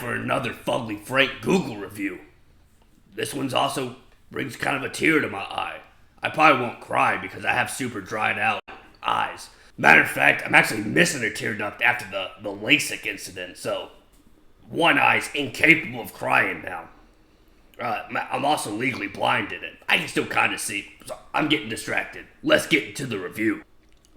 for another Fugly Frank Google review. This one's also brings kind of a tear to my eye. I probably won't cry because I have super dried out eyes. Matter of fact, I'm actually missing a tear duct after the LASIK incident, so one eye's incapable of crying now. I'm also legally blind in it. I can still kind of see, so I'm getting distracted. Let's get into the review.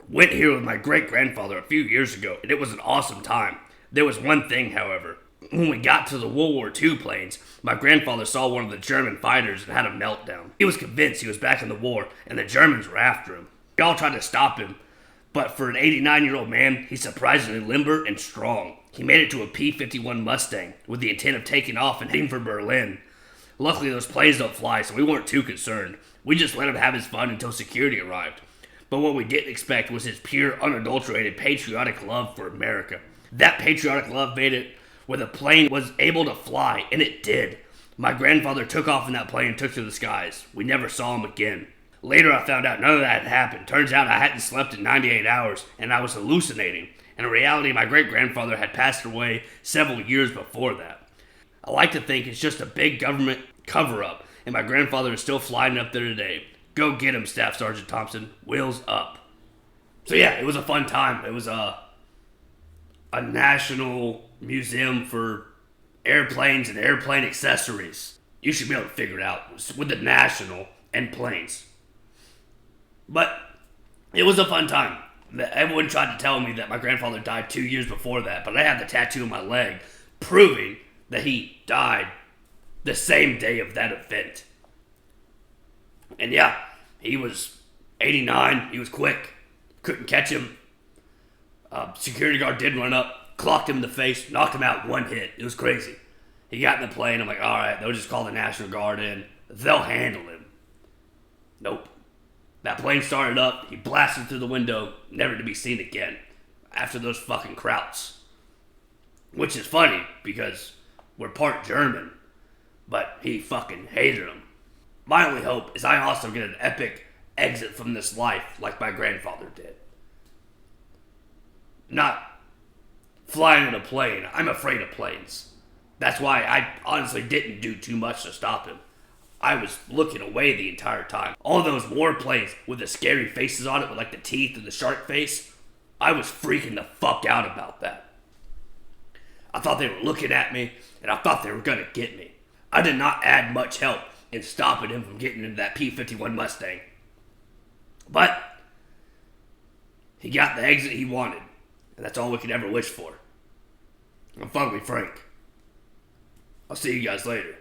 Went here with my great-grandfather a few years ago, and it was an awesome time. There was one thing, however. When we got to the World War II planes, my grandfather saw one of the German fighters and had a meltdown. He was convinced he was back in the war, and the Germans were after him. We all tried to stop him, but for an 89-year-old man, he's surprisingly limber and strong. He made it to a P-51 Mustang with the intent of taking off and heading for Berlin. Luckily, those planes don't fly, so we weren't too concerned. We just let him have his fun until security arrived. But what we didn't expect was his pure, unadulterated patriotic love for America. That patriotic love made it where the plane was able to fly, and it did. My grandfather took off in that plane and took to the skies. We never saw him again. Later, I found out none of that had happened. Turns out I hadn't slept in 98 hours, and I was hallucinating. In reality, my great-grandfather had passed away several years before that. I like to think it's just a big government cover-up, and my grandfather is still flying up there today. Go get him, Staff Sergeant Thompson. Wheels up. So yeah, it was a fun time. It was a national museum for airplanes and airplane accessories. You should be able to figure it out with the national and planes. But it was a fun time. Everyone tried to tell me that my grandfather died 2 years before that, but I had the tattoo on my leg proving that he died the same day of that event. And yeah, he was 89. He was quick. Couldn't catch him. Security guard did run up, clocked him in the face, knocked him out one hit. It was crazy. He got in the plane. I'm like, all right, they'll just call the National Guard in. They'll handle him. Nope. That plane started up. He blasted through the window, never to be seen again. After those fucking Krauts. Which is funny because we're part German, but he fucking hated them. My only hope is I also get an epic exit from this life like my grandfather did. Not flying in a plane. I'm afraid of planes. That's why I honestly didn't do too much to stop him. I was looking away the entire time. All those warplanes with the scary faces on it with like the teeth and the shark face, I was freaking the fuck out about that. I thought they were looking at me and I thought they were gonna get me. I did not add much help in stopping him from getting into that P-51 Mustang. But he got the exit he wanted, and that's all we could ever wish for. I'm Fugly Frank. I'll see you guys later.